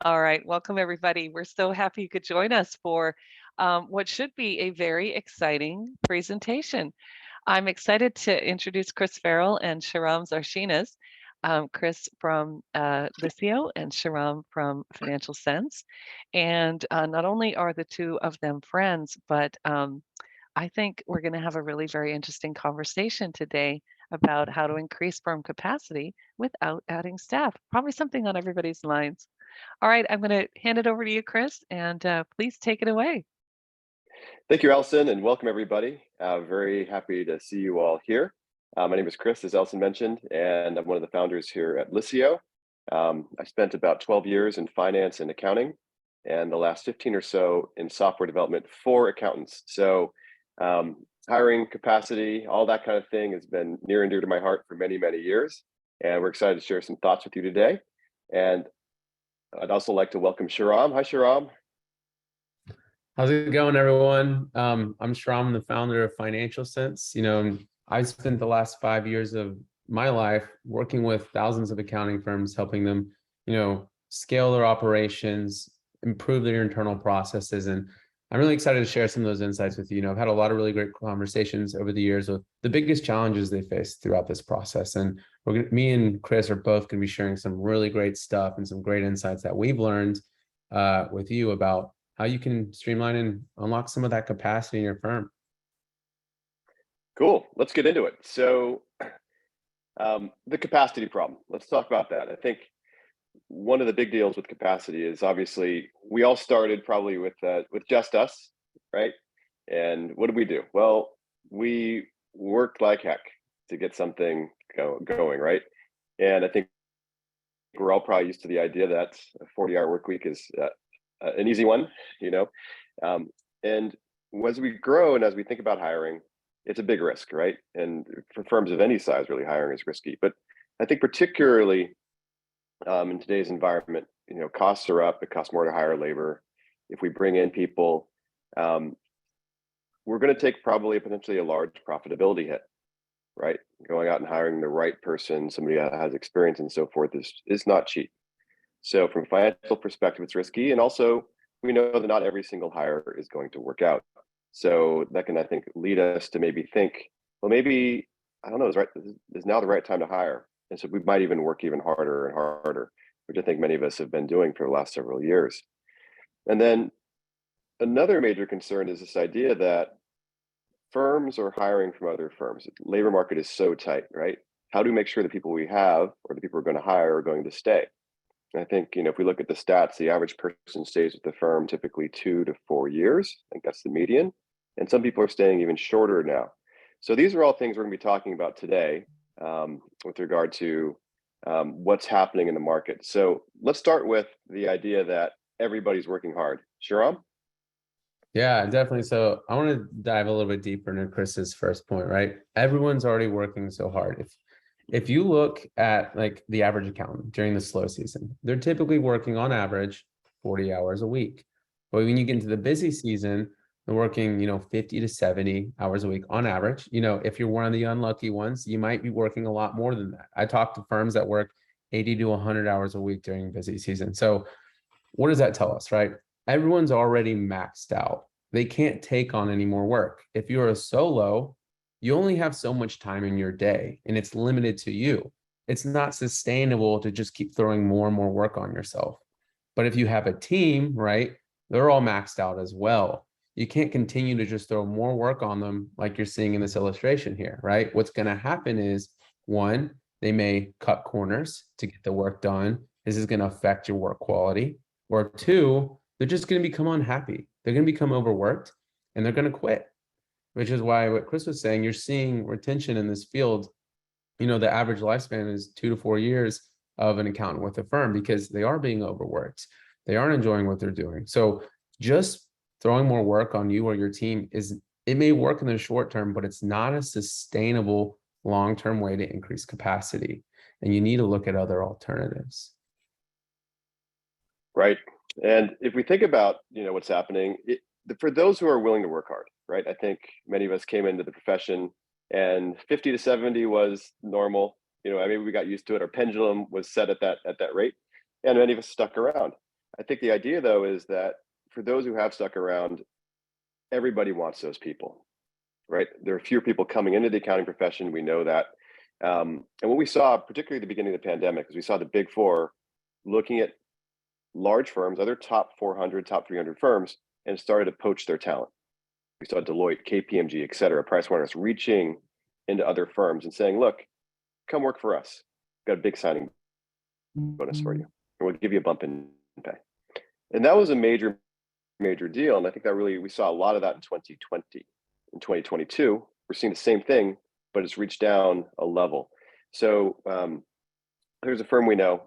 All right, welcome everybody. We're so happy you could join us for what should be a very exciting presentation. I'm excited to introduce Chris Farrell and Shahram Zarshenas. Chris from Liscio and Shahram from Financial Sense. And not only are the two of them friends, but I think we're going to have a really very interesting conversation today about how to increase firm capacity without adding staff. Probably something on everybody's minds. All right, I'm going to hand it over to you, Chris, and please take it away. Thank you, Elson, and welcome everybody. Very happy to see you all here. My name is Chris, as Elson mentioned, and I'm one of the founders here at Liscio. I spent about 12 years in finance and accounting, and the last 15 or so in software development for accountants. So hiring capacity, all that kind of thing has been near and dear to my heart for many, many years. And we're excited to share some thoughts with you today. And I'd also like to welcome Shahram. Hi, Shahram. How's it going, everyone? I'm Shahram, the founder of Financial Sense. I spent the last 5 years of my life working with thousands of accounting firms, helping them, scale their operations, improve their internal processes. And I'm really excited to share some of those insights with you. I've had a lot of really great conversations over the years with the biggest challenges they face throughout this process. And me and Chris are both going to be sharing some really great stuff and some great insights that we've learned with you about how you can streamline and unlock some of that capacity in your firm. Cool. Let's get into it. So the capacity problem, let's talk about that. I think one of the big deals with capacity is obviously we all started probably with just us, right? And what did we do? Well, we worked like heck to get something going, right? And I think we're all probably used to the idea that a 40-hour work week is an easy one, and as we grow and as we think about hiring, it's a big risk, right? And for firms of any size, really hiring is risky. But I think particularly in today's environment, costs are up. It costs more to hire labor. If we bring in people, we're going to take probably potentially a large profitability hit, right? Going out and hiring the right person, somebody that has experience and so forth is not cheap. So from a financial perspective, it's risky. And also, we know that not every single hire is going to work out. So that can, I think, lead us to maybe think, well, maybe, I don't know, is now the right time to hire? And so we might even work even harder and harder, which I think many of us have been doing for the last several years. And then another major concern is this idea that firms are hiring from other firms. The labor market is so tight, right? How do we make sure the people we have or the people we're going to hire are going to stay? I think, if we look at the stats, the average person stays with the firm typically 2 to 4 years. I think that's the median. And some people are staying even shorter now. So these are all things we're going to be talking about today with regard to what's happening in the market. So let's start with the idea that everybody's working hard. Shahram? Yeah, definitely. So I want to dive a little bit deeper into Chris's first point, right? Everyone's already working so hard. If you look at like the average accountant during the slow season, they're typically working on average 40 hours a week. But when you get into the busy season, they're working, 50 to 70 hours a week on average. If you're one of the unlucky ones, you might be working a lot more than that. I talk to firms that work 80 to 100 hours a week during busy season. So what does that tell us, right? Everyone's already maxed out. They can't take on any more work. If you're a solo, you only have so much time in your day and it's limited to you. It's not sustainable to just keep throwing more and more work on yourself. But if you have a team, right, they're all maxed out as well. You can't continue to just throw more work on them like you're seeing in this illustration here, right? What's going to happen is, one, they may cut corners to get the work done. This is going to affect your work quality. Or two, they're just going to become unhappy. They're going to become overworked and they're going to quit. Which is why what Chris was saying, you're seeing retention in this field. The average lifespan is 2 to 4 years of an accountant with a firm because they are being overworked. They aren't enjoying what they're doing. So just throwing more work on you or your team it may work in the short term, but it's not a sustainable long-term way to increase capacity. And you need to look at other alternatives. Right. And if we think about, what's happening, for those who are willing to work hard, right? I think many of us came into the profession and 50 to 70 was normal. Maybe we got used to it. Our pendulum was set at that rate, and many of us stuck around. I think the idea, though, is that for those who have stuck around, everybody wants those people, right? There are fewer people coming into the accounting profession. We know that. And what we saw, particularly at the beginning of the pandemic, is we saw the big four looking at large firms, other top 400, top 300 firms, and started to poach their talent. We saw Deloitte, KPMG, et cetera, Pricewaterhouse reaching into other firms and saying, look, come work for us. We've got a big signing bonus for you, and we'll give you a bump in pay. And that was a major deal. And I think that really, we saw a lot of that in 2020. In 2022, we're seeing the same thing, but it's reached down a level. So there's a firm we know.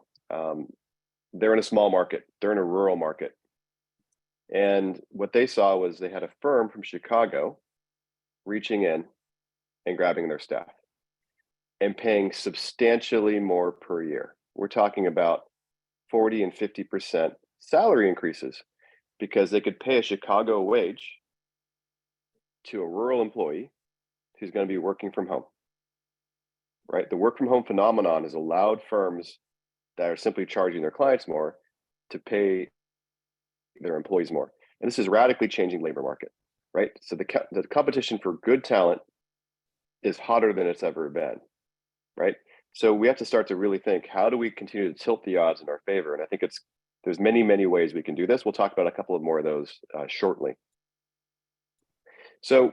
They're in a small market. They're in a rural market. And what they saw was they had a firm from Chicago reaching in and grabbing their staff and paying substantially more per year. We're talking about 40 and 50% salary increases because they could pay a Chicago wage to a rural employee who's going to be working from home, right? The work from home phenomenon has allowed firms that are simply charging their clients more to pay their employees more. And this is radically changing labor market, right? So the competition for good talent is hotter than it's ever been, right? So we have to start to really think, how do we continue to tilt the odds in our favor? And I think there's many ways we can do this. We'll talk about a couple of more of those shortly. So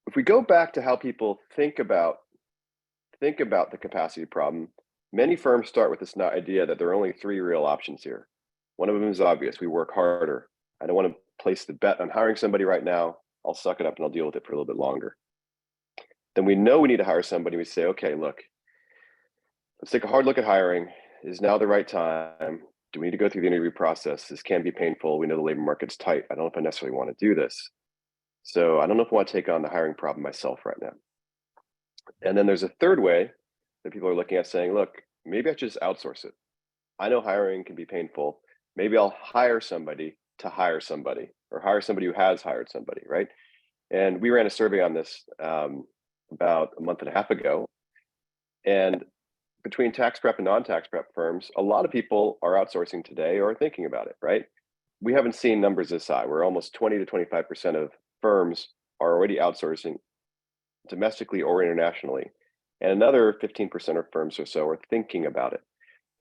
if we go back to how people think about the capacity problem, many firms start with this idea that there are only three real options here. One of them is obvious. We work harder. I don't want to place the bet on hiring somebody right now. I'll suck it up and I'll deal with it for a little bit longer. Then we know we need to hire somebody. We say, okay, look, let's take a hard look at hiring. Is now the right time? Do we need to go through the interview process? This can be painful. We know the labor market's tight. I don't know if I necessarily want to do this. So I don't know if I want to take on the hiring problem myself right now. And then there's a third way that people are looking at saying, look, maybe I should just outsource it. I know hiring can be painful. Maybe I'll hire somebody to hire somebody, or hire somebody who has hired somebody, right? And we ran a survey on this about a month and a half ago. And between tax prep and non-tax prep firms, a lot of people are outsourcing today or thinking about it, right? We haven't seen numbers this high. We're almost 20 to 25% of firms are already outsourcing domestically or internationally. And another 15% of firms or so are thinking about it.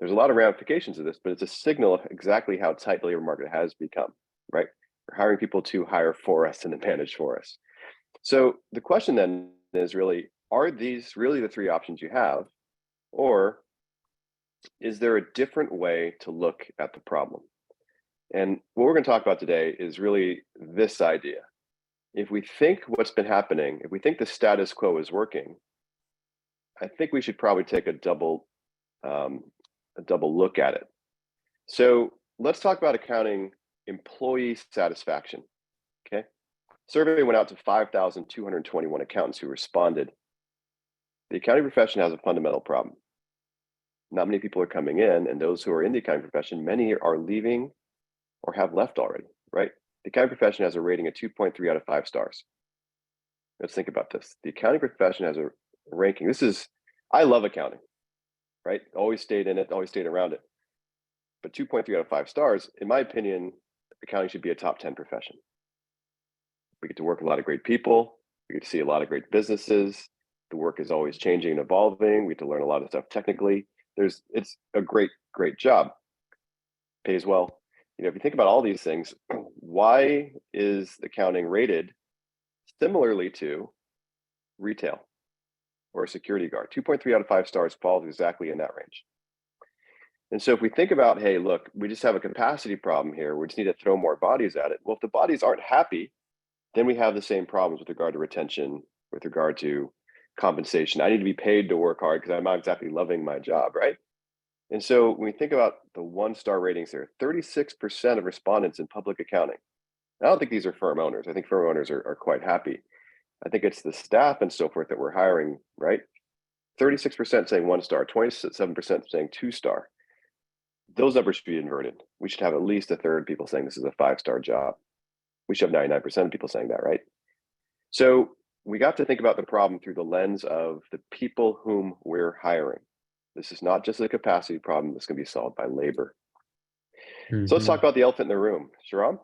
There's a lot of ramifications of this, but it's a signal of exactly how tight the labor market has become, right? We're hiring people to hire for us and then manage for us. So the question then is really, are these really the three options you have? Or is there a different way to look at the problem? And what we're going to talk about today is really this idea. If we think what's been happening, if we think the status quo is working, I think we should probably take a double look at it. So let's talk about accounting employee satisfaction. Okay. Survey went out to 5,221 accountants who responded. The accounting profession has a fundamental problem. Not many people are coming in, and those who are in the accounting profession, many are leaving or have left already, right? The accounting profession has a rating of 2.3 out of 5 stars. Let's think about this. The accounting profession has a ranking. I love accounting, right? Always stayed in it, always stayed around it. But 2.3 out of 5 stars, in my opinion, accounting should be a top 10 profession. We get to work with a lot of great people. We get to see a lot of great businesses. The work is always changing and evolving. We get to learn a lot of stuff technically. It's a great job. Pays well. If you think about all these things, why is accounting rated similarly to retail or a security guard? 2.3 out of 5 stars falls exactly in that range. And so if we think about, hey, look, we just have a capacity problem here. We just need to throw more bodies at it. Well, if the bodies aren't happy, then we have the same problems with regard to retention, with regard to compensation. I need to be paid to work hard because I'm not exactly loving my job, right? And so when we think about the 1-star ratings there, 36% of respondents in public accounting. I don't think these are firm owners. I think firm owners are quite happy. I think it's the staff and so forth that we're hiring, right? 36% saying 1-star, 27% saying 2-star. Those numbers should be inverted. We should have at least a third of people saying this is a 5-star job. We should have 99% of people saying that, right? So we got to think about the problem through the lens of the people whom we're hiring. This is not just a capacity problem that's going to be solved by labor. So let's talk about the elephant in the room. Shahram?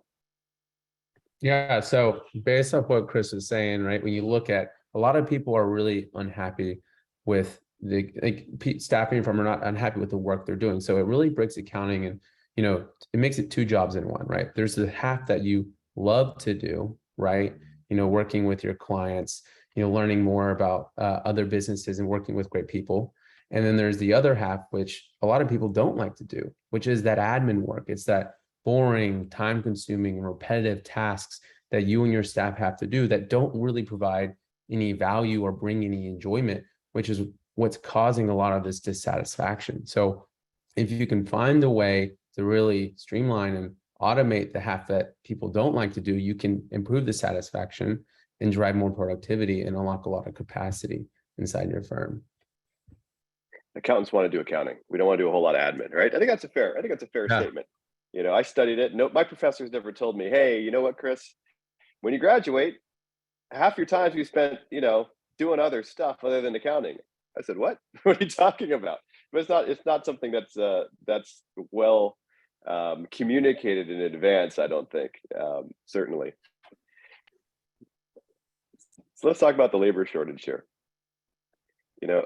Yeah, so based off what Chris was saying, right, when you look at a lot of people are really unhappy with the staffing firm are not unhappy with the work they're doing. So it really breaks accounting and, it makes it two jobs in one, right? There's the half that you love to do, right? Working with your clients, learning more about other businesses and working with great people. And then there's the other half, which a lot of people don't like to do, which is that admin work. It's that boring, time-consuming, and repetitive tasks that you and your staff have to do that don't really provide any value or bring any enjoyment, which is what's causing a lot of this dissatisfaction. So if you can find a way to really streamline and automate the half that people don't like to do, you can improve the satisfaction and drive more productivity and unlock a lot of capacity inside your firm. Accountants want to do accounting. We don't want to do a whole lot of admin, right? I think that's a fair statement. I studied it. No, my professors never told me, hey, you know what, Chris, when you graduate, half your time you spent, doing other stuff other than accounting. I said, what? What are you talking about? But it's not something that's well communicated in advance, I don't think, certainly. So let's talk about the labor shortage here.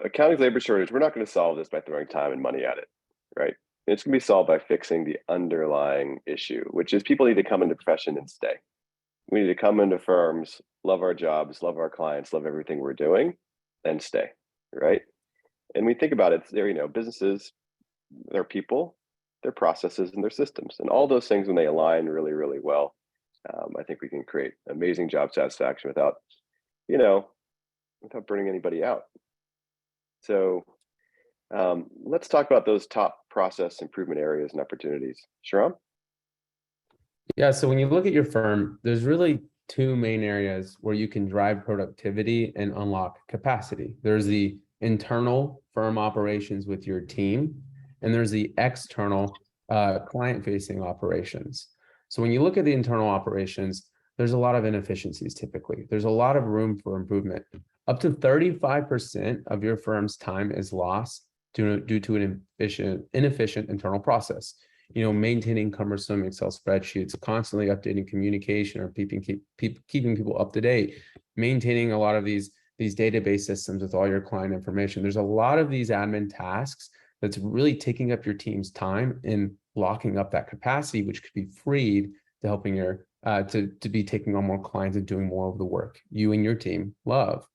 Accounting's labor shortage, we're not going to solve this by throwing time and money at it, right? It's going to be solved by fixing the underlying issue, which is people need to come into the profession and stay. We need to come into firms, love our jobs, love our clients, love everything we're doing, and stay, right? And we think about it, businesses, their people, their processes, and their systems. And all those things, when they align really, really well, I think we can create amazing job satisfaction without burning anybody out. So let's talk about those top process improvement areas and opportunities. Shahram? Yeah, so when you look at your firm, there's really two main areas where you can drive productivity and unlock capacity. There's the internal firm operations with your team, and there's the external client-facing operations. So when you look at the internal operations, there's a lot of inefficiencies typically. There's a lot of room for improvement. Up to 35% of your firm's time is lost due to an inefficient internal process. Maintaining cumbersome Excel spreadsheets, constantly updating communication or keeping people up to date, maintaining a lot of these database systems with all your client information. There's a lot of these admin tasks that's really taking up your team's time and locking up that capacity, which could be freed to helping to be taking on more clients and doing more of the work you and your team love.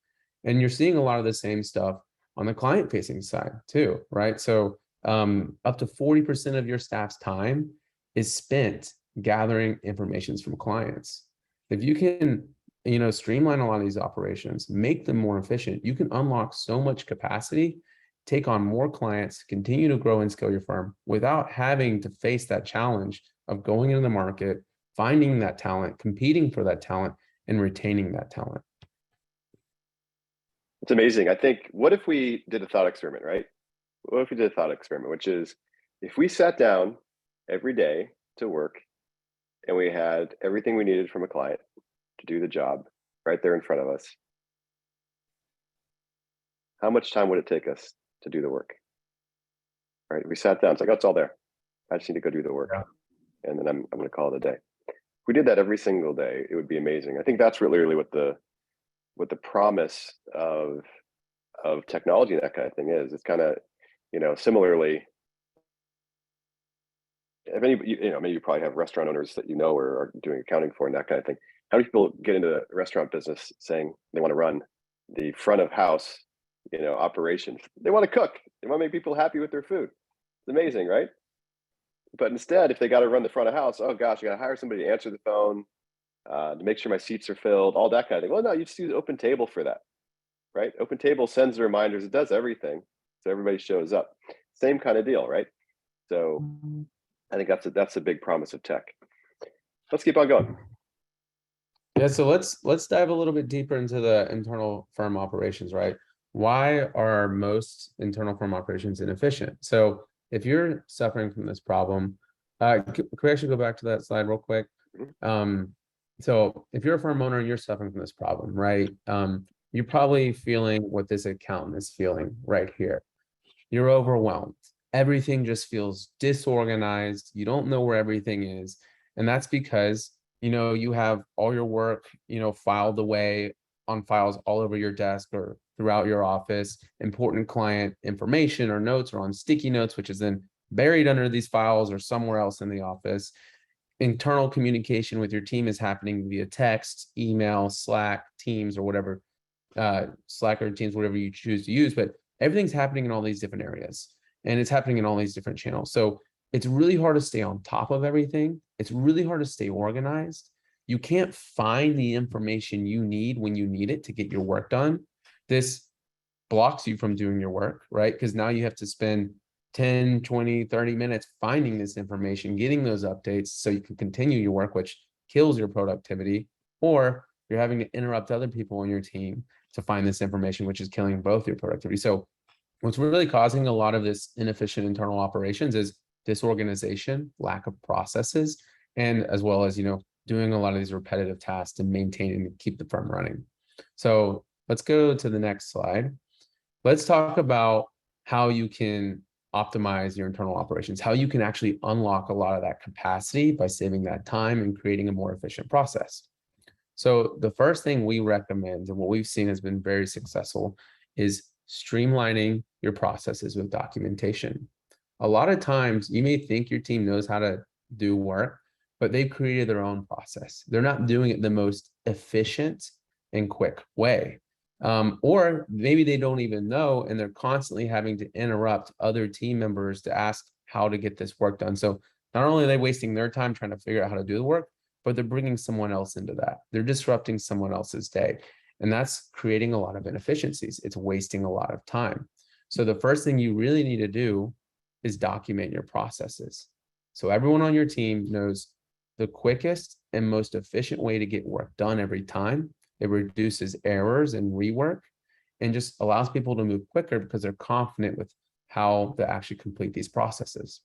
And you're seeing a lot of the same stuff on the client-facing side too, right? So up to 40% of your staff's time is spent gathering information from clients. If you can, streamline a lot of these operations, make them more efficient, you can unlock so much capacity, take on more clients, continue to grow and scale your firm without having to face that challenge of going into the market, finding that talent, competing for that talent, and retaining that talent. It's amazing. I think, what if we did a thought experiment, right? What if we did a thought experiment, which is if we sat down every day to work and we had everything we needed from a client to do the job right there in front of us, how much time would it take us to do the work? Right? We sat down, it's like, oh, it's all there. I just need to go do the work. Yeah. And then I'm going to call it a day. If we did that every single day, it would be amazing. I think that's really what the promise of technology and that kind of thing is. It's kind of, similarly, if any, maybe you probably have restaurant owners that are doing accounting for and that kind of thing. How many people get into the restaurant business saying they want to run the front of house, operations? They want to cook. They want to make people happy with their food. It's amazing, right? But instead, if they got to run the front of house, oh gosh, you got to hire somebody to answer the phone, to make sure my seats are filled, all that kind of thing. Well, no, you just use Open Table for that, right? Open Table sends the reminders, it does everything, so everybody shows up. Same kind of deal, right? So I think that's a big promise of tech. Let's keep on going. Yeah, so let's dive a little bit deeper into the internal firm operations, right? Why are most internal firm operations inefficient? So if you're suffering from this problem, can we actually go back to that slide real quick? So if you're a firm owner and you're suffering from this problem, right? You're probably feeling what this accountant is feeling right here. You're overwhelmed. everything just feels disorganized. You don't know where everything is. And that's because, you have all your work, filed away on files all over your desk or throughout your office. Important client information or notes are on sticky notes, which is then buried under these files or somewhere else in the office. Internal communication with your team is happening via text, email, Slack, Teams, or whatever, Slack or Teams, whatever you choose to use. But everything's happening in all these different areas, and it's happening in all these different channels. So it's really hard to stay on top of everything. It's really hard to stay organized. You can't find the information you need when you need it to get your work done. This blocks you from doing your work, right? Because now you have to spend 10, 20, 30 minutes finding this information, getting those updates so you can continue your work, which kills your productivity, or you're having to interrupt other people on your team to find this information, which is killing both your productivity. So what's really causing a lot of this inefficient internal operations is disorganization, lack of processes, and as well as, doing a lot of these repetitive tasks to maintain and keep the firm running. So let's go to the next slide. Let's talk about how you can optimize your internal operations, how you can actually unlock a lot of that capacity by saving that time and creating a more efficient process. So the first thing we recommend, and what we've seen has been very successful, is streamlining your processes with documentation. A lot of times you may think your team knows how to do work, but they've created their own process. They're not doing it the most efficient and quick way. Or maybe they don't even know, and they're constantly having to interrupt other team members to ask how to get this work done. So not only are they wasting their time trying to figure out how to do the work, but they're bringing someone else into that. They're disrupting someone else's day. And that's creating a lot of inefficiencies. It's wasting a lot of time. So the first thing you really need to do is document your processes. So everyone on your team knows the quickest and most efficient way to get work done every time. It reduces errors and rework and just allows people to move quicker because they're confident with how to actually complete these processes.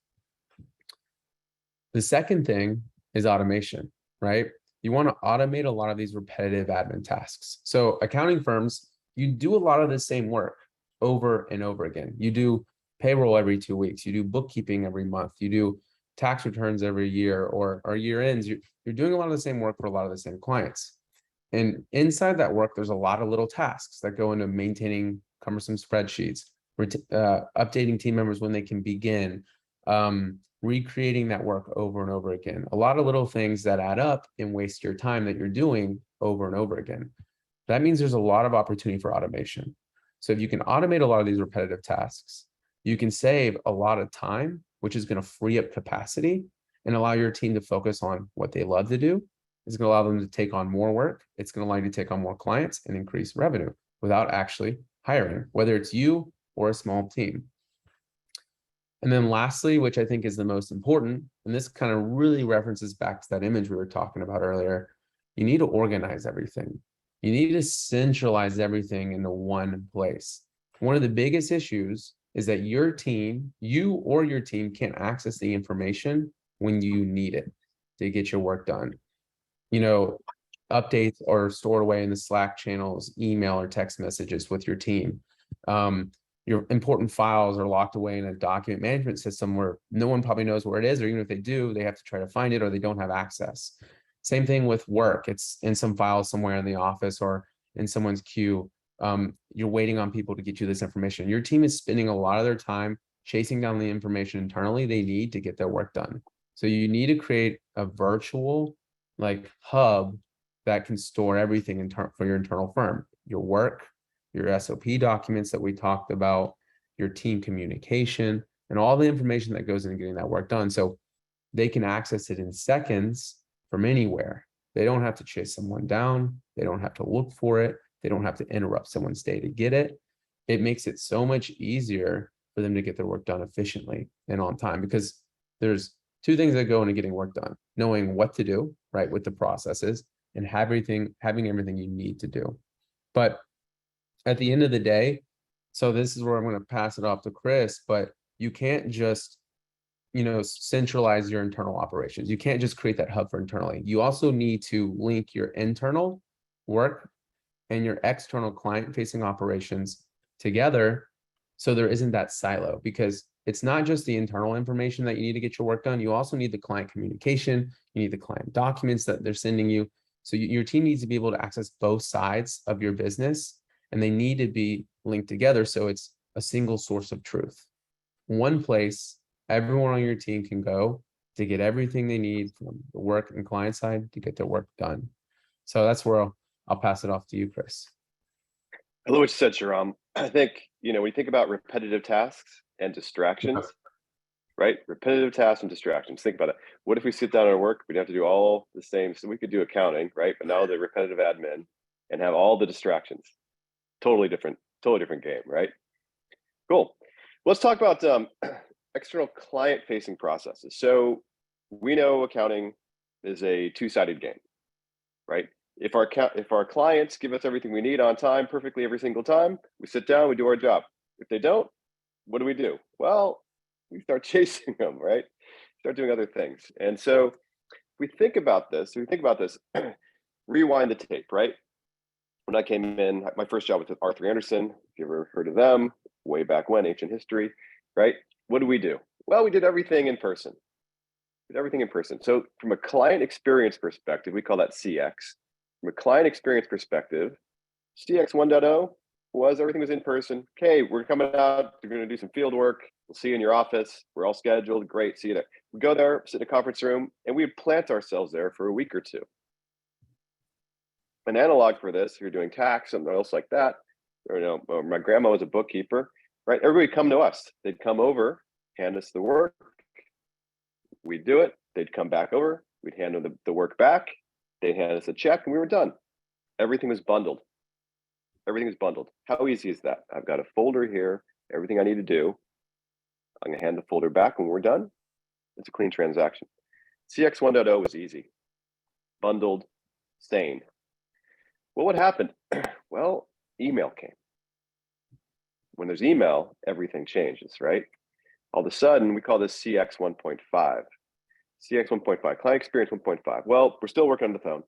The second thing is automation, right? You want to automate a lot of these repetitive admin tasks. So accounting firms, you do a lot of the same work over and over again. You do payroll every 2 weeks. You do bookkeeping every month. You do tax returns every year or year ends. You're doing a lot of the same work for a lot of the same clients. And inside that work, there's a lot of little tasks that go into maintaining cumbersome spreadsheets, updating team members when they can begin, recreating that work over and over again. A lot of little things that add up and waste your time that you're doing over and over again. That means there's a lot of opportunity for automation. So if you can automate a lot of these repetitive tasks, you can save a lot of time, which is going to free up capacity and allow your team to focus on what they love to do. It's going to allow them to take on more work. It's going to allow you to take on more clients and increase revenue without actually hiring, whether it's you or a small team. And then lastly, which I think is the most important, and this kind of really references back to that image we were talking about earlier, you need to organize everything. You need to centralize everything into one place. One of the biggest issues is that your team, you or your team, can't access the information when you need it to get your work done. Updates are stored away in the Slack channels, email or text messages with your team. Your important files are locked away in a document management system where no one probably knows where it is, or even if they do, they have to try to find it or they don't have access. Same thing with work. It's in some files somewhere in the office or in someone's queue. You're waiting on people to get you this information. Your team is spending a lot of their time chasing down the information internally they need to get their work done. So you need to create a virtual hub that can store everything for your internal firm, your work, your SOP documents that we talked about, your team communication, and all the information that goes into getting that work done. So they can access it in seconds from anywhere. They don't have to chase someone down. They don't have to look for it. They don't have to interrupt someone's day to get it. It makes it so much easier for them to get their work done efficiently and on time, because there's two things that go into getting work done: knowing what to do, right, with the processes, and having everything you need to do. But at the end of the day, so this is where I'm going to pass it off to Chris, but you can't just, centralize your internal operations. You can't just create that hub for internally. You also need to link your internal work and your external client-facing operations together so there isn't that silo. Because it's not just the internal information that you need to get your work done. You also need the client communication. You need the client documents that they're sending you. So your team needs to be able to access both sides of your business, and they need to be linked together. So it's a single source of truth. One place everyone on your team can go to get everything they need from the work and client side to get their work done. So that's where I'll pass it off to you, Chris. I love what you said, Shahram. I think, when you think about repetitive tasks and distractions, right? Repetitive tasks and distractions. Think about it. What if we sit down and work? We'd have to do all the same. So we could do accounting, right? But now the repetitive admin and have all the distractions. Totally different game, right? Cool. Let's talk about external client-facing processes. So we know accounting is a two-sided game, right? If our clients give us everything we need on time, perfectly every single time, we sit down, we do our job. If they don't, what do? Well, we start chasing them, right? Start doing other things. And so we think about this, rewind the tape, right? When I came in, my first job was with Arthur Andersen. If you ever heard of them, way back when, ancient history, right? What do we do? Well, we did everything in person. So from a client experience perspective, we call that CX. From a client experience perspective, CX 1.0 was everything was in person. Okay, we're coming out. You're going to do some field work. We'll see you in your office. We're all scheduled. Great, see you there. We go there, sit in a conference room, and we would plant ourselves there for a week or two. An analog for this, if you're doing tax, something else like that, or my grandma was a bookkeeper, right? Everybody would come to us. They'd come over, hand us the work. We'd do it. They'd come back over. We'd hand them the work back. They'd hand us a check, and we were done. Everything was bundled. How easy is that? I've got a folder here, everything I need to do. I'm going to hand the folder back when we're done. It's a clean transaction. CX 1.0 was easy, bundled, sane. Well, what happened? Well, email came. When there's email, everything changes, right? All of a sudden, we call this CX 1.5. CX 1.5, client experience 1.5. Well, we're still working on the phone.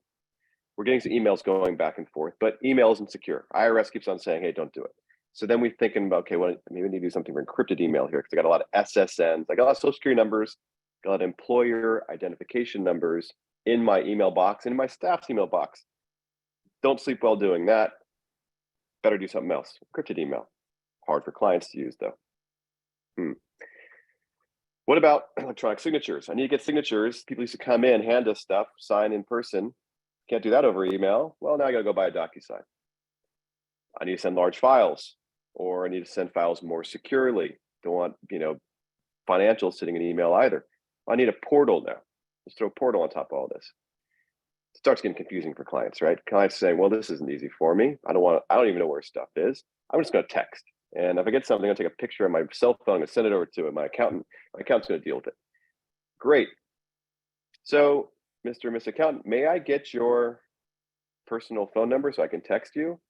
We're getting some emails going back and forth, but email isn't secure. IRS keeps on saying, hey, don't do it. So then we're thinking about, okay, well, maybe we need to do something for encrypted email here because I got a lot of SSNs. I got a lot of social security numbers, got a lot of employer identification numbers in my email box and in my staff's email box. Don't sleep well doing that. Better do something else. Encrypted email. Hard for clients to use though. What about electronic signatures? I need to get signatures. People used to come in, hand us stuff, sign in person. Can't do that over email. Well, now I got to go buy a DocuSign. I need to send large files, or I need to send files more securely. Don't want, financials sitting in email either. I need a portal now. Let's throw a portal on top of all this. It starts getting confusing for clients, right? Clients saying, well, this isn't easy for me. I don't even know where stuff is. I'm just going to text. And if I get something, I'm going to take a picture of my cell phone, I'm going to send it over to my accountant. My accountant's going to deal with it. Great. So, Mr. or Miss Accountant, may I get your personal phone number so I can text you?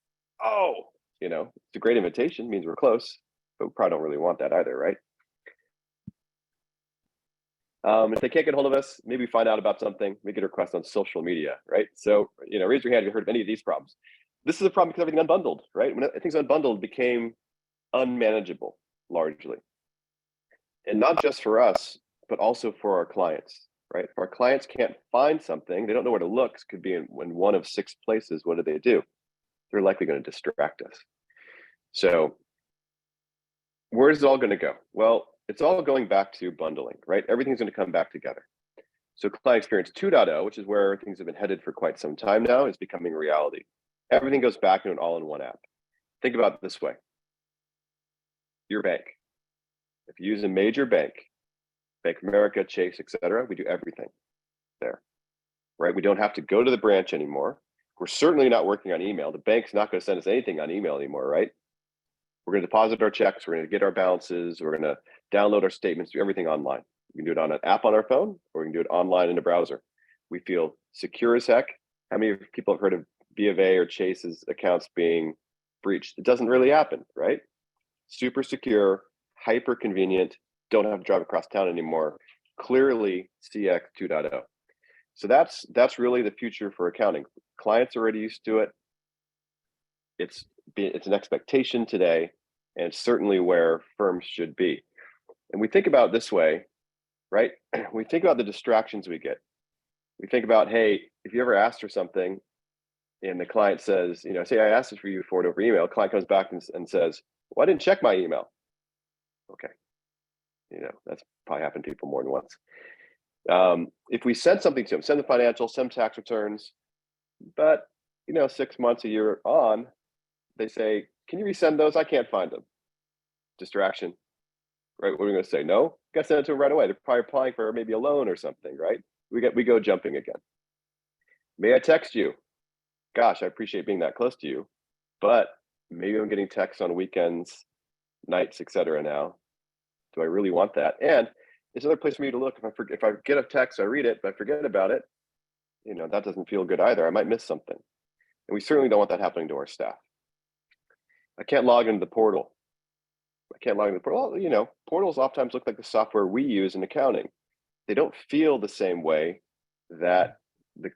Oh, it's a great invitation, means we're close, but we probably don't really want that either, right? If they can't get hold of us, maybe find out about something, make a request on social media, right? So, raise your hand if you heard of any of these problems. This is a problem because everything unbundled, right? When things unbundled, it became unmanageable largely. And not just for us, but also for our clients, right? If our clients can't find something, they don't know where to look. It could be in one of 6 places. What do? They're likely going to distract us. So where's it all going to go? Well, it's all going back to bundling, right? Everything's going to come back together. So client experience 2.0, which is where things have been headed for quite some time now, is becoming reality. Everything goes back to an all-in-one app. Think about it this way. Your bank. If you use a major bank, Bank of America, Chase, etc., we do everything there, right? We don't have to go to the branch anymore. We're certainly not working on email. The bank's not going to send us anything on email anymore, right? We're going to deposit our checks. We're going to get our balances. We're going to download our statements, do everything online. We can do it on an app on our phone, or we can do it online in a browser. We feel secure as heck. How many people have heard of B of A or Chase's accounts being breached? It doesn't really happen, right? Super secure, hyper convenient, don't have to drive across town anymore. Clearly CX 2.0. So that's really the future for accounting. Clients are already used to it. It's an expectation today, and it's certainly where firms should be. And we think about it this way, right? We think about the distractions we get. We think about, hey, if you ever asked for something and the client says, say I asked it for you to forward over email, client comes back and says, well, I didn't check my email. Okay. That's probably happened to people more than once. If we send something to them, send the financial, send tax returns, but 6 months, a year on, they say, can you resend those? I can't find them. Distraction, right? What are we going to say? No, got to send it to them right away. They're probably applying for maybe a loan or something, right? We go jumping again. May I text you? Gosh, I appreciate being that close to you, but maybe I'm getting texts on weekends, nights, etc. now. Do I really want that? And there's another place for me to look. If I get a text, I read it, but I forget about it. That doesn't feel good either. I might miss something. And we certainly don't want that happening to our staff. I can't log into the portal. Well, portals oftentimes look like the software we use in accounting. They don't feel the same way they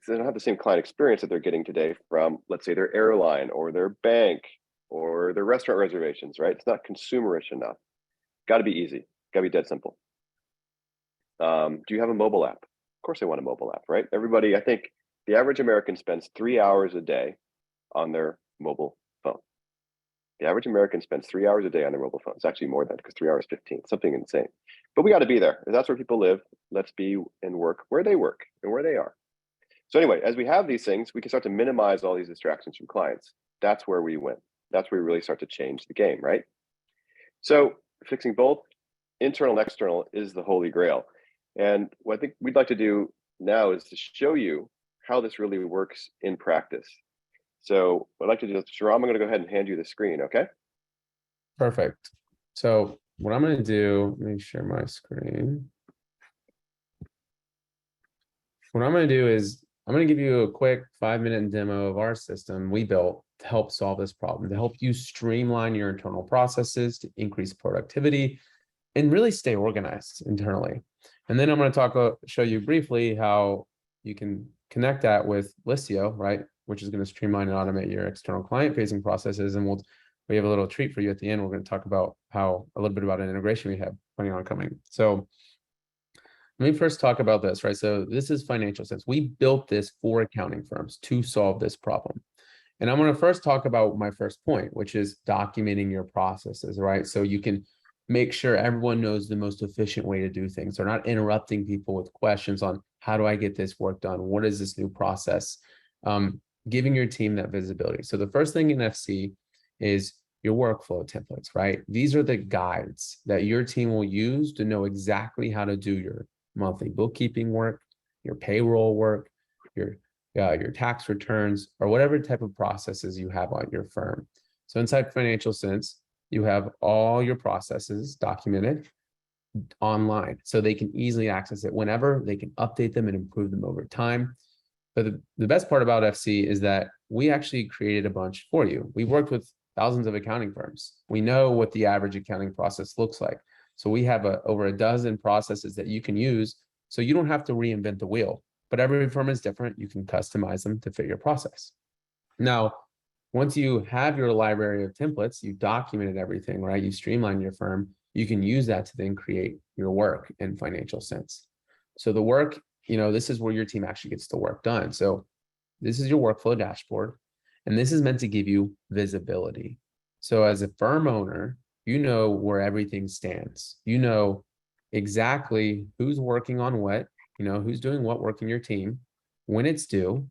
don't have the same client experience that they're getting today from, let's say, their airline or their bank or their restaurant reservations, right? It's not consumerish enough. Got to be easy. Got to be dead simple. Do you have a mobile app? Of course they want a mobile app, right? Everybody, I think the average American spends 3 hours a day on their mobile phone. The average American spends 3 hours a day on their mobile phone. It's actually more than that because 3 hours 15, something insane. But we got to be there. If that's where people live, let's be and work where they work and where they are. So anyway, as we have these things, we can start to minimize all these distractions from clients. That's where we win. That's where we really start to change the game, right? So fixing both internal and external is the holy grail. And what I think we'd like to do now is to show you how this really works in practice. So what I'd like to do is, Shahram, I'm going to go ahead and hand you the screen, okay? Perfect. So what I'm going to do, let me share my screen. What I'm going to do is I'm going to give you a quick 5-minute demo of our system we built to help solve this problem, to help you streamline your internal processes, to increase productivity, and really stay organized internally. And then I'm going to show you briefly how you can connect that with Liscio, right? Which is going to streamline and automate your external client-facing processes. And we have a little treat for you at the end. We're going to talk about a little bit about an integration we have planning on coming. So let me first talk about this, right? So this is Financial Sense. We built this for accounting firms to solve this problem. And I'm going to first talk about my first point, which is documenting your processes, right? So you can make sure everyone knows the most efficient way to do things. They're not interrupting people with questions on how do I get this work done? What is this new process? Giving your team that visibility. So the first thing in FC is your workflow templates, right? These are the guides that your team will use to know exactly how to do your monthly bookkeeping work, your payroll work, your tax returns, or whatever type of processes you have on your firm. So inside Financial Sense, you have all your processes documented online, so they can easily access it whenever. They can update them and improve them over time. But the best part about FC is that we actually created a bunch for you. We've worked with thousands of accounting firms. We know what the average accounting process looks like. So we have over a dozen processes that you can use, so you don't have to reinvent the wheel. But every firm is different. You can customize them to fit your process. Now, once you have your library of templates, you've documented everything, right? You streamline your firm. You can use that to then create your work in Financial Sense. So the work, this is where your team actually gets the work done. So this is your workflow dashboard, and this is meant to give you visibility. So as a firm owner, you know where everything stands. You know exactly who's working on what, who's doing what work in your team, when it's due,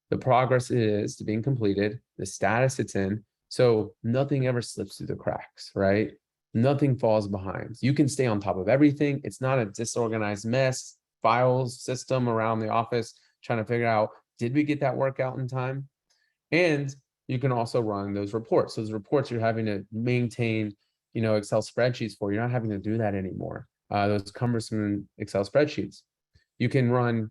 the progress it is to being completed, the status it's in. So nothing ever slips through the cracks, right? Nothing falls behind. You can stay on top of everything. It's not a disorganized mess, files system around the office trying to figure out, did we get that work out in time? And you can also run those reports. Those reports you're having to maintain, Excel spreadsheets for. You're not having to do that anymore. Those cumbersome Excel spreadsheets. You can run,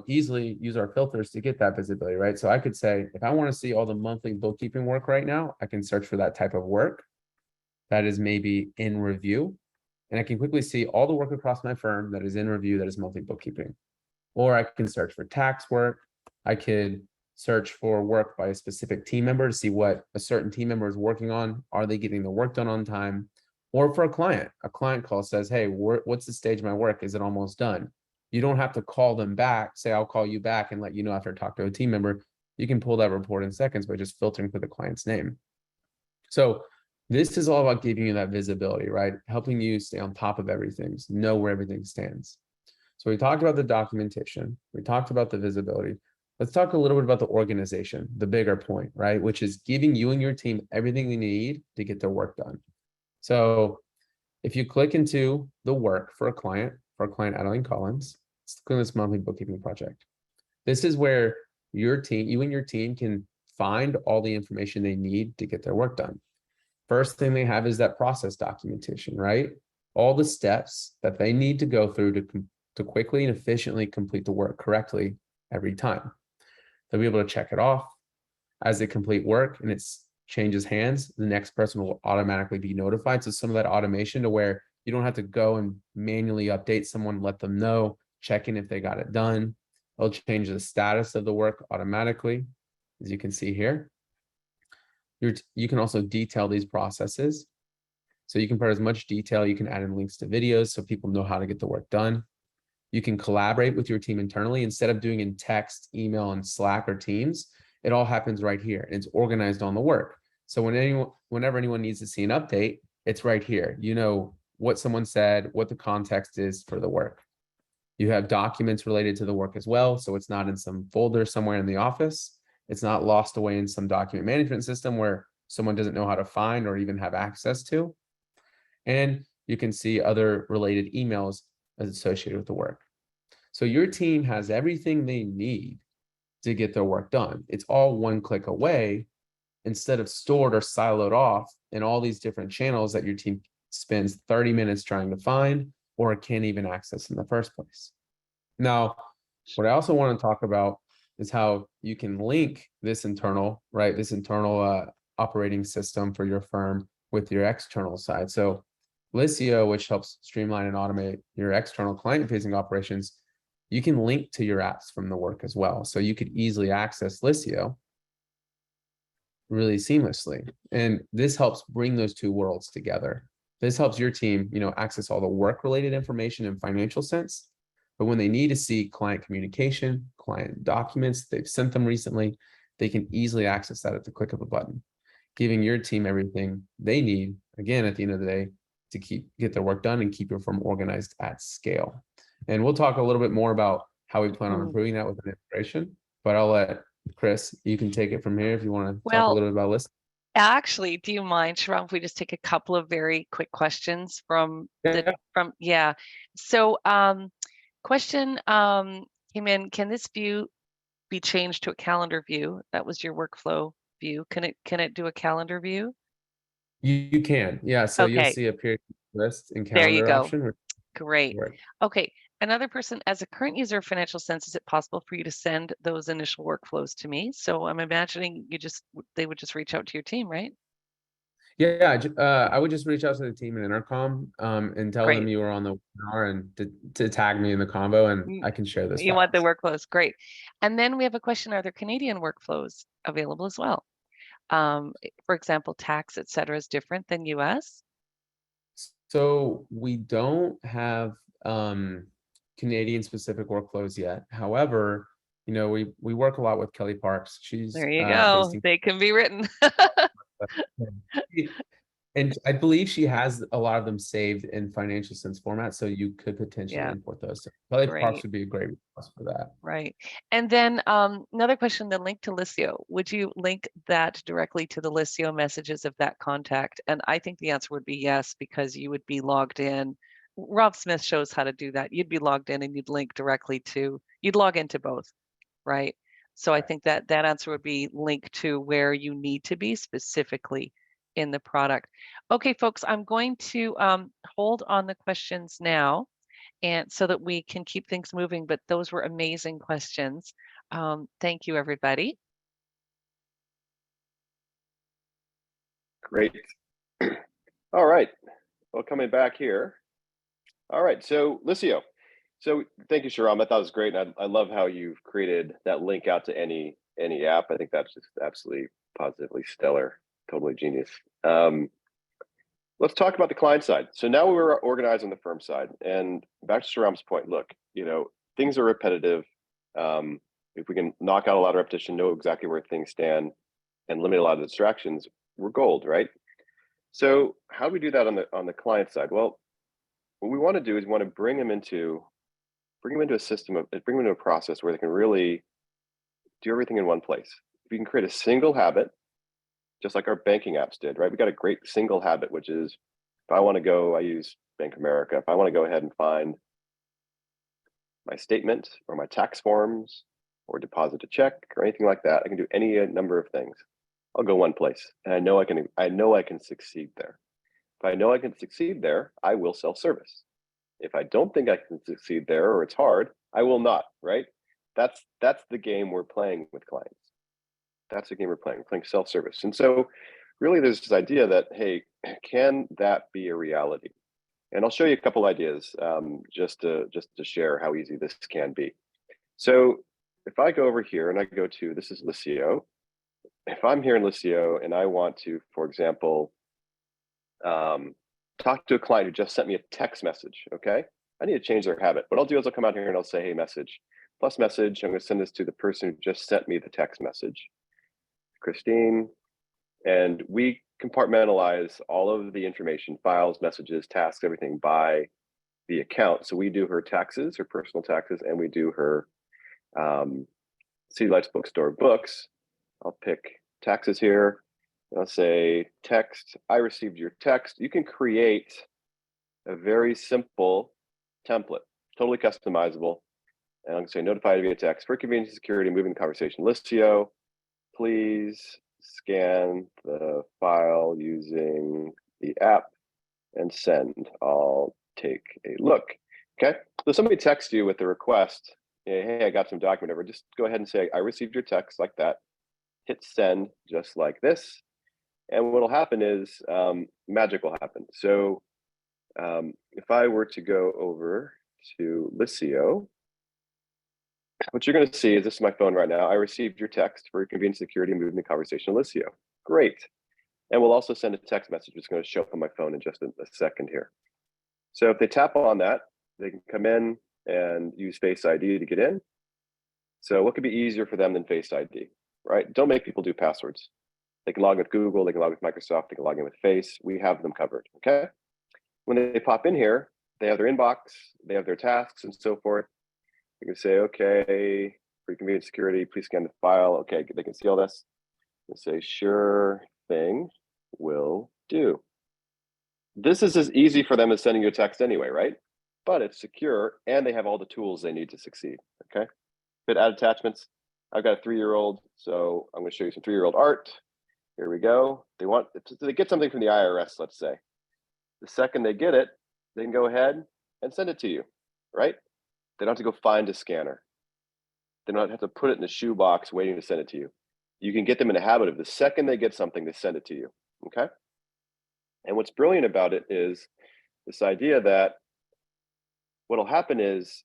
easily use our filters to get that visibility, right? So I could say, if I want to see all the monthly bookkeeping work right now, I can search for that type of work that is maybe in review. And I can quickly see all the work across my firm that is in review, that is monthly bookkeeping. Or I can search for tax work. I could search for work by a specific team member to see what a certain team member is working on. Are they getting the work done on time? Or for a client call says, hey, what's the stage of my work? Is it almost done? You don't have to call them back, say, I'll call you back and let you know after I talk to a team member. You can pull that report in seconds by just filtering for the client's name. So this is all about giving you that visibility, right? Helping you stay on top of everything, know where everything stands. So we talked about the documentation. We talked about the visibility. Let's talk a little bit about the organization, the bigger point, right? Which is giving you and your team everything they need to get their work done. So if you click into the work for a client Adeline Collins, let's click on this monthly bookkeeping project. This is where you and your team can find all the information they need to get their work done. First thing they have is that process documentation, right? All the steps that they need to go through to quickly and efficiently complete the work correctly every time. They'll be able to check it off as they complete work and it changes hands. The next person will automatically be notified. So some of that automation to where you don't have to go and manually update someone, let them know, check in if they got it done. It'll change the status of the work automatically, as you can see here. You can also detail these processes. So you can put as much detail, you can add in links to videos so people know how to get the work done. You can collaborate with your team internally instead of doing in text, email, and Slack or Teams. It all happens right here. And it's organized on the work. So whenever anyone needs to see an update, it's right here. You know what someone said, what the context is for the work. You have documents related to the work as well. So it's not in some folder somewhere in the office. It's not lost away in some document management system where someone doesn't know how to find or even have access to. And you can see other related emails as associated with the work. So your team has everything they need to get their work done. It's all one click away instead of stored or siloed off in all these different channels that your team spends 30 minutes trying to find or can't even access in the first place. Now, what I also want to talk about is how you can link this internal, right? This internal operating system for your firm with your external side. So Liscio, which helps streamline and automate your external client-facing operations, you can link to your apps from the work as well. So you could easily access Liscio really seamlessly. And this helps bring those two worlds together. This helps your team, access all the work-related information in financial sense. But when they need to see client communication, client documents, they've sent them recently, they can easily access that at the click of a button, giving your team everything they need, again, at the end of the day, to get their work done and keep your firm organized at scale. And we'll talk a little bit more about how we plan on improving that with an integration, but I'll let Chris, you can take it from here if you want to talk a little bit about Liscio. Actually, do you mind, Shahram, if we just take a couple of very quick questions from So question came in, can this view be changed to a calendar view? That was your workflow view. Can it do a calendar view? You can, yeah. So Okay. You'll see a period list and There you calendar go. option. Great. Okay. Another person, as a current user of Financial Sense, is it possible for you to send those initial workflows to me? So I'm imagining they would just reach out to your team, right? Yeah, I would just reach out to the team in Intercom and tell them you were on the webinar and to tag me in the combo, and I can share this. You want the workflows, great. And then we have a question: are there Canadian workflows available as well? For example, tax, et cetera, is different than US. So we don't have Canadian specific workflows yet. However, we work a lot with Kelly Parks. She's there you go. They can be written. And I believe she has a lot of them saved in Financial Sense format, so you could potentially import those. So Kelly Parks would be a great resource for that. Right. And then another question, the link to Liscio. Would you link that directly to the Liscio messages of that contact? And I think the answer would be yes, because you would be logged in. Rob Smith shows how to do that. You'd be logged in and you'd link directly to, you'd log into both, right? So I think that answer would be linked to where you need to be specifically in the product. Okay, folks, I'm going to hold on the questions now, and so that we can keep things moving, but those were amazing questions. Thank you, everybody. Great. All right. Well, coming back here. All right. So Liscio. So thank you, Shahram. I thought it was great. And I love how you've created that link out to any app. I think that's just absolutely positively stellar. Totally genius. let's talk about the client side. So now we're organized on the firm side, and back to Shahram's point, look, things are repetitive. If we can knock out a lot of repetition, know exactly where things stand, and limit a lot of distractions, we're gold, right? So how do we do that on the client side? Well, what we want to do is we want to bring them into a system bring them into a process where they can really do everything in one place. If you can create a single habit, just like our banking apps did, right? We got a great single habit, which is if I want to go, I use Bank of America. If I want to go ahead and find my statement or my tax forms or deposit a check or anything like that, I can do any number of things. I'll go one place, and I know I can succeed there. If I know I can succeed there, I will self-service. If I don't think I can succeed there or it's hard, I will not, right? That's the game we're playing with clients. That's the game we're playing self-service. And so really there's this idea that, hey, can that be a reality? And I'll show you a couple ideas just to share how easy this can be. So if I go over here and I go to, this is Liscio. If I'm here in Liscio and I want to, for example, talk to a client who just sent me a text message, okay? I need to change their habit. What I'll do is I'll come out here and I'll say, hey, message, plus message. I'm going to send this to the person who just sent me the text message, Christine. And we compartmentalize all of the information, files, messages, tasks, everything by the account. So we do her taxes, her personal taxes, and we do her City Lights Bookstore books. I'll pick taxes here. I'll say text, I received your text. You can create a very simple template, totally customizable. And I'm going to say notified via text for convenience and security, moving the conversation. Liscio, please scan the file using the app and send. I'll take a look. Okay. So somebody texts you with the request, hey, I got some document over. Just go ahead and say, I received your text, like that. Hit send just like this. And what'll happen is magic will happen. So if I were to go over to Liscio, what you're going to see is, this is my phone right now. I received your text for convenience, security, moving the conversation to Liscio. Great. And we'll also send a text message. It's going to show up on my phone in just a second here. So if they tap on that, they can come in and use Face ID to get in. So what could be easier for them than Face ID, right? Don't make people do passwords. They can log in with Google, they can log in with Microsoft, they can log in with Face. We have them covered, okay? When they pop in here, they have their inbox, they have their tasks and so forth. You can say, okay, for convenience security, please scan the file. Okay, they can see all this. And say, sure thing, will do. This is as easy for them as sending you a text anyway, right? But it's secure and they have all the tools they need to succeed, okay? Hit add attachments. I've got a 3-year-old, so I'm gonna show you some 3-year-old art. Here we go. They get something from the IRS, let's say. The second they get it, they can go ahead and send it to you, right? They don't have to go find a scanner. They don't have to put it in a shoebox waiting to send it to you. You can get them in a habit of the second they get something, they send it to you, okay? And what's brilliant about it is this idea that what'll happen is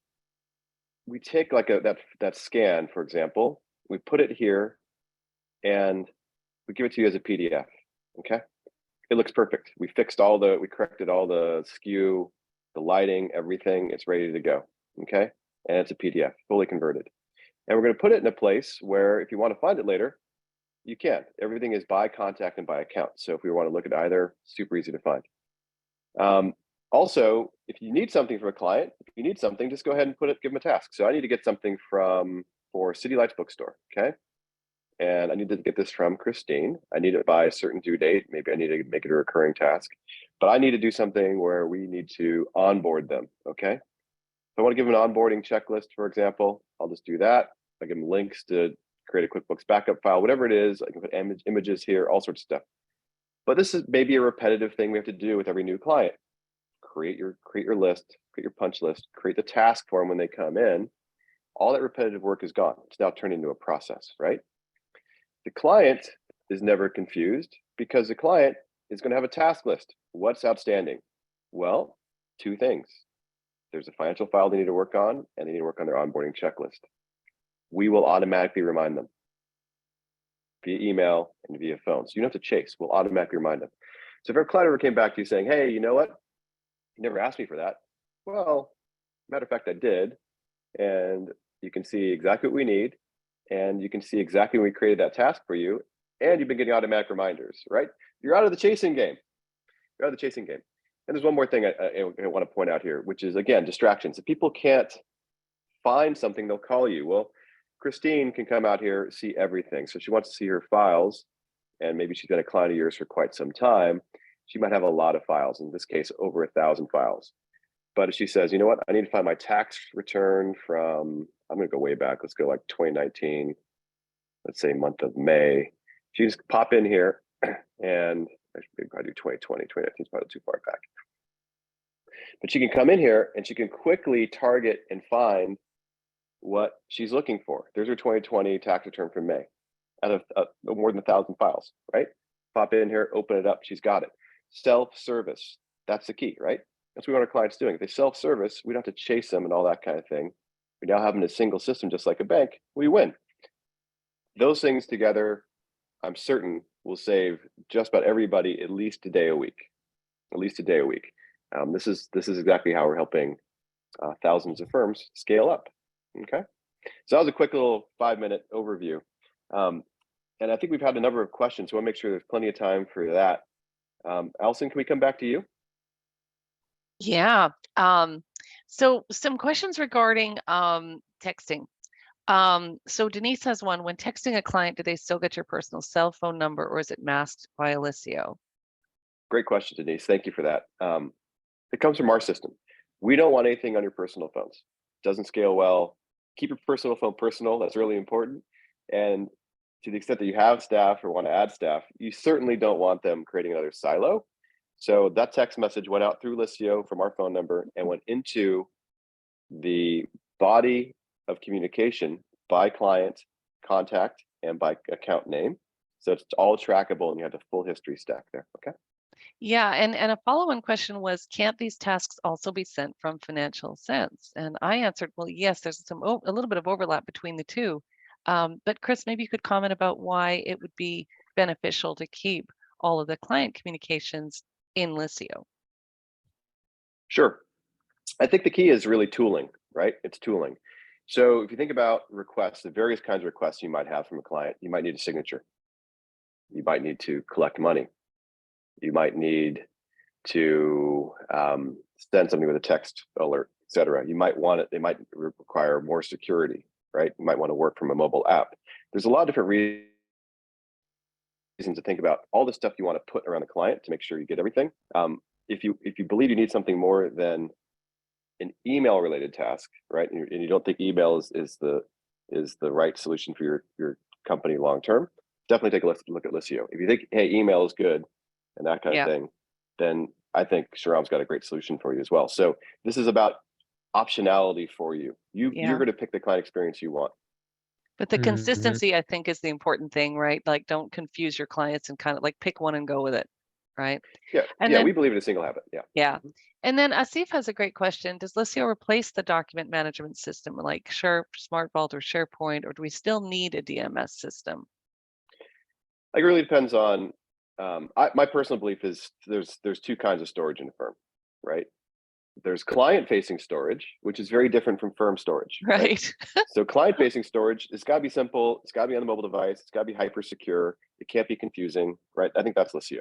we take like that scan, for example, we put it here and we give it to you as a PDF, okay? It looks perfect. We corrected all the skew, the lighting, everything. It's ready to go, okay? And it's a PDF, fully converted. And we're going to put it in a place where if you want to find it later, you can. Everything is by contact and by account. So if we want to look at either, super easy to find. Also, if you need something from a client, just go ahead and give them a task. So I need to get something for City Lights Bookstore, okay? And I need to get this from Christine. I need it by a certain due date. Maybe I need to make it a recurring task, but I need to do something where we need to onboard them, okay? If I want to give them an onboarding checklist, for example, I'll just do that. I give them links to create a QuickBooks backup file, whatever it is. I can put images here, all sorts of stuff. But this is maybe a repetitive thing we have to do with every new client. Create your list, create your punch list, create the task for them when they come in. All that repetitive work is gone. It's now turned into a process, right? The client is never confused because the client is going to have a task list. What's outstanding? Well, 2 things. There's a financial file they need to work on, and they need to work on their onboarding checklist. We will automatically remind them via email and via phone. So you don't have to chase. We'll automatically remind them. So if a client ever came back to you saying, hey, you know what? You never asked me for that. Well, matter of fact, I did. And you can see exactly what we need. And you can see exactly when we created that task for you. And you've been getting automatic reminders, right? You're out of the chasing game. You're out of the chasing game. And there's one more thing I want to point out here, which is, again, distractions. If people can't find something, they'll call you. Well, Christine can come out here, see everything. So she wants to see her files, and maybe she's been a client of yours for quite some time. She might have a lot of files, in this case, over 1,000 files. But if she says, you know what, I need to find my tax return from, I'm going to go way back. Let's go like 2019, let's say month of May. She just pop in here, and I should probably do 2020, 2019 is probably too far back. But she can come in here and she can quickly target and find what she's looking for. There's her 2020 tax return from May out of more than 1,000 files, right? Pop in here, open it up, she's got it. Self-service, that's the key, right? That's what we want our clients doing. If they self-service, we don't have to chase them and all that kind of thing. We now have them in a single system, just like a bank, we win. Those things together, I'm certain, will save just about everybody at least a day a week. At least a day a week. This is exactly how we're helping thousands of firms scale up. Okay, so that was a quick little 5-minute overview, and I think we've had a number of questions. So I want to make sure there's plenty of time for that. Allison, can we come back to you? Yeah. So some questions regarding texting. So Denise has one. When texting a client, do they still get your personal cell phone number, or is it masked by Liscio? Great question, Denise. Thank you for that. It comes from our system. We don't want anything on your personal phones. Doesn't scale well. Keep your personal phone personal. That's really important. And to the extent that you have staff or want to add staff, you certainly don't want them creating another silo. So that text message went out through Liscio from our phone number and went into the body of communication by client, contact, and by account name. So it's all trackable and you have the full history stack there, okay? Yeah, and a follow-on question was, can't these tasks also be sent from Financial Sense? And I answered, well, yes, there's a little bit of overlap between the two. But Chris, maybe you could comment about why it would be beneficial to keep all of the client communications in Liscio. Sure. I think the key is really tooling, right? It's tooling. So if you think about requests, the various kinds of requests you might have from a client, you might need a signature. You might need to collect money. You might need to send something with a text alert, et cetera. You might want it, they might require more security, right? You might want to work from a mobile app. There's a lot of different reasons to think about all the stuff you want to put around the client to make sure you get everything. If you believe you need something more than an email related task, right? And you don't think email is the right solution for your company long term, definitely take a look at Liscio. If you think, hey, email is good and that kind of thing, then I think Shahram's got a great solution for you as well. So this is about optionality for you. You're going to pick the client experience you want. But the consistency, I think, is the important thing, right? Like, don't confuse your clients and kind of like pick one and go with it, right? Yeah, and yeah, then, we believe in a single habit. Yeah. Yeah. And then Asif has a great question. Does Liscio replace the document management system like Sharp, SmartVault, or SharePoint, or do we still need a DMS system? It really depends on, my personal belief is there's two kinds of storage in a firm, right? There's client-facing storage, which is very different from firm storage. Right. So client-facing storage, it's got to be simple. It's got to be on the mobile device. It's got to be hyper secure. It can't be confusing, right? I think that's Liscio.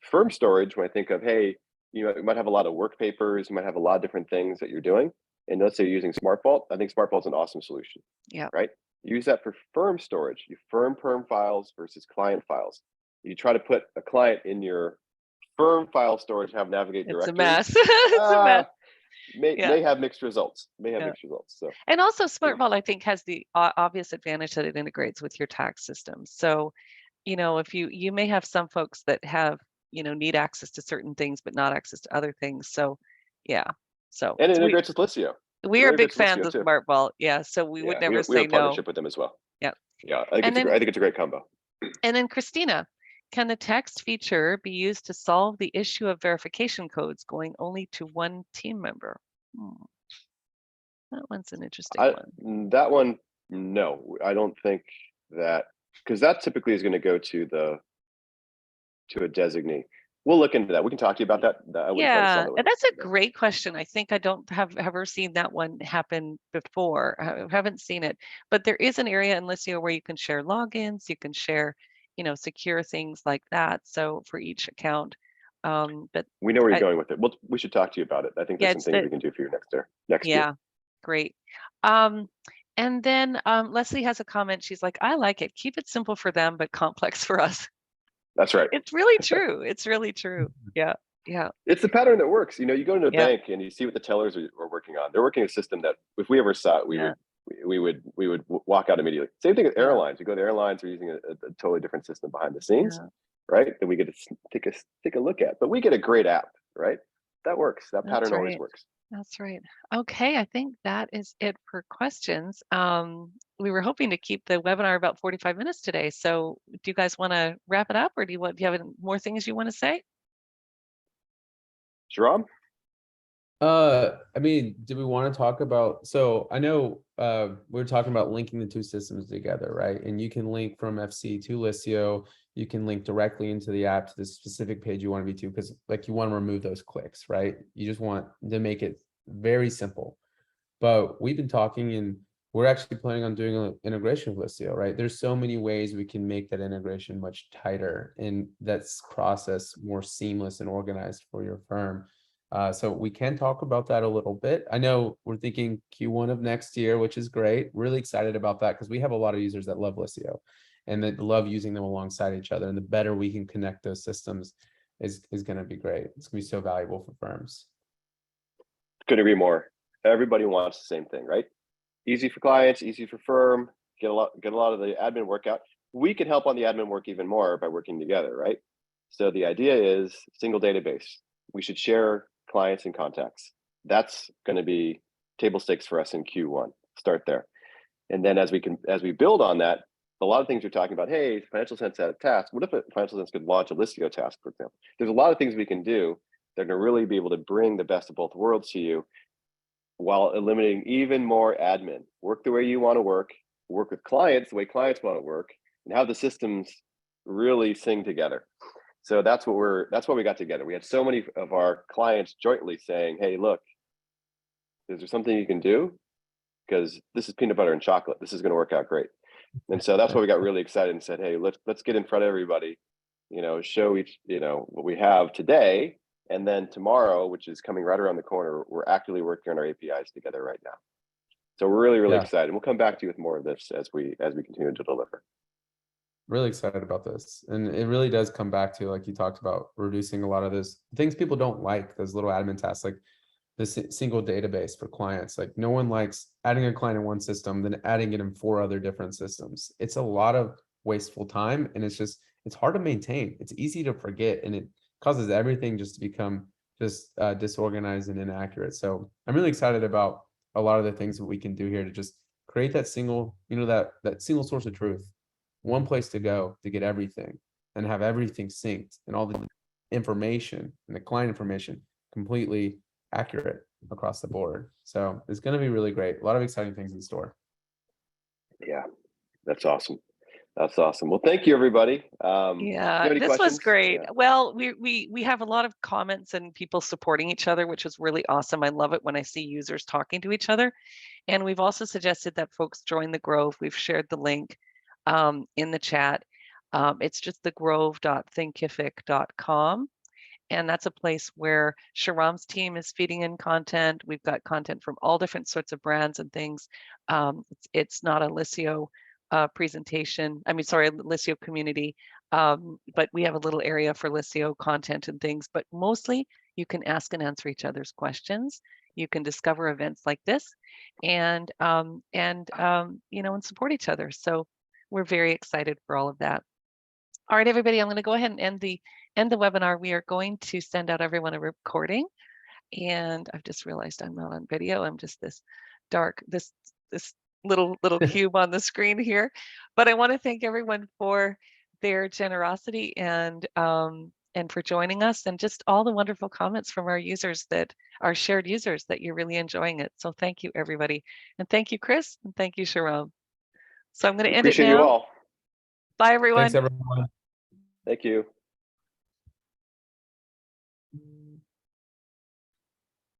Firm storage, when I think of, hey, you might have a lot of work papers, you might have a lot of different things that you're doing. And let's say you're using SmartVault. I think SmartVault's an awesome solution. Yeah. Right? Use that for firm storage. You firm perm files versus client files. You try to put a client in your firm file storage, have navigate directory. It's a mess. It's a mess. May have mixed results. Mixed results. So. And also SmartVault, I think, has the obvious advantage that it integrates with your tax system. So, if you may have some folks that have, need access to certain things, but not access to other things. So, yeah. So and it integrates with Liscio. We are big fans of SmartVault. Yeah. So we would never say no. We have a partnership with them as well. Yeah. Yeah. I think it's a great combo. And then Christina, can the text feature be used to solve the issue of verification codes going only to one team member? That one's an interesting one. That one, no, I don't think that, because that typically is going to go to a designee. we'll look into that. We can talk to you about that. I wouldn't try to sell Yeah, it. and that's a great question. I think I don't have ever seen that one happen before. I haven't seen it, but there is an area in Liscio where you can share logins, you can share, secure things like that. So for each account, but we know where you're going with it. We should talk to you about it. I think yeah, there's some things we can do for you next year. yeah, great. And then Leslie has a comment. She's like, I like it. Keep it simple for them, but complex for us. That's right. It's really true. It's really true. Yeah. Yeah. It's the pattern that works. You go into a Yeah. bank and you see what the tellers are working on. They're working a system that if we ever saw it, we would walk out immediately. Same thing with airlines. You go to airlines, we're using a totally different system behind the scenes, right? That we get to take a look at. But we get a great app, right? That works. That pattern always works. That's right. Okay, I think that is it for questions. We were hoping to keep the webinar about 45 minutes today. So do you guys want to wrap it up, or do you have any more things you want to say? Shahram? I mean, do we want to talk about, so I know we were talking about linking the two systems together, right? And you can link from FC to Liscio. You can link directly into the app to the specific page you want to be to, because like you want to remove those clicks, right? You just want to make it very simple. But we've been talking and we're actually planning on doing an integration with Liscio, right? There's so many ways we can make that integration much tighter and that's process more seamless and organized for your firm. So we can talk about that a little bit. I know we're thinking Q1 of next year, which is great. Really excited about that because we have a lot of users that love Liscio and that love using them alongside each other. And the better we can connect those systems is going to be great. It's going to be so valuable for firms. Couldn't agree more. Everybody wants the same thing, right? Easy for clients, easy for firm, get a lot of the admin work out. We can help on the admin work even more by working together, right? So the idea is single database. We should share clients and contacts. That's going to be table stakes for us in Q1. Start there. And then as we build on that, a lot of things you're talking about, hey, Financial Sense had a task. What if a Financial Sense could launch a Liscio task, for example? There's a lot of things we can do that are going to really be able to bring the best of both worlds to you while eliminating even more admin. Work the way you want to work with clients the way clients want to work, and have the systems really sing together. So that's what we got together. We had so many of our clients jointly saying, hey, look, is there something you can do? Because this is peanut butter and chocolate. This is going to work out great. And so that's why we got really excited and said, hey, let's get in front of everybody, show each, what we have today. And then tomorrow, which is coming right around the corner, we're actively working on our APIs together right now. So we're really, really excited. We'll come back to you with more of this as we continue to deliver. Really excited about this. And it really does come back to, like you talked about, reducing a lot of those things people don't like, those little admin tasks, like this single database for clients. Like no one likes adding a client in one system, then adding it in 4 other different systems. It's a lot of wasteful time and it's hard to maintain. It's easy to forget and it causes everything just to become just disorganized and inaccurate. So I'm really excited about a lot of the things that we can do here to just create that single, that single source of truth, one place to go to get everything and have everything synced and all the information and the client information completely accurate across the board. So it's going to be really great. A lot of exciting things in store. Yeah, that's awesome. That's awesome. Well, thank you, everybody. Yeah, this was great. Yeah. Well, we have a lot of comments and people supporting each other, which is really awesome. I love it when I see users talking to each other. And we've also suggested that folks join the Grove. We've shared the link in the chat. It's just thegrove.thinkific.com. And that's a place where Shahram's team is feeding in content. We've got content from all different sorts of brands and things. It's not a Liscio presentation. Liscio community. But we have a little area for Liscio content and things. But mostly you can ask and answer each other's questions. You can discover events like this and support each other. So we're very excited for all of that. All right, everybody, I'm going to go ahead and end the webinar. We are going to send out everyone a recording. And I've just realized I'm not on video. I'm just this dark, this little cube on the screen here. But I want to thank everyone for their generosity and for joining us, and just all the wonderful comments from our users, that our shared users, that you're really enjoying it. So thank you, everybody. And thank you, Chris. And thank you, Shahram. So I'm going to end it now. Appreciate you all. Bye, everyone. Thanks, everyone. Thank you.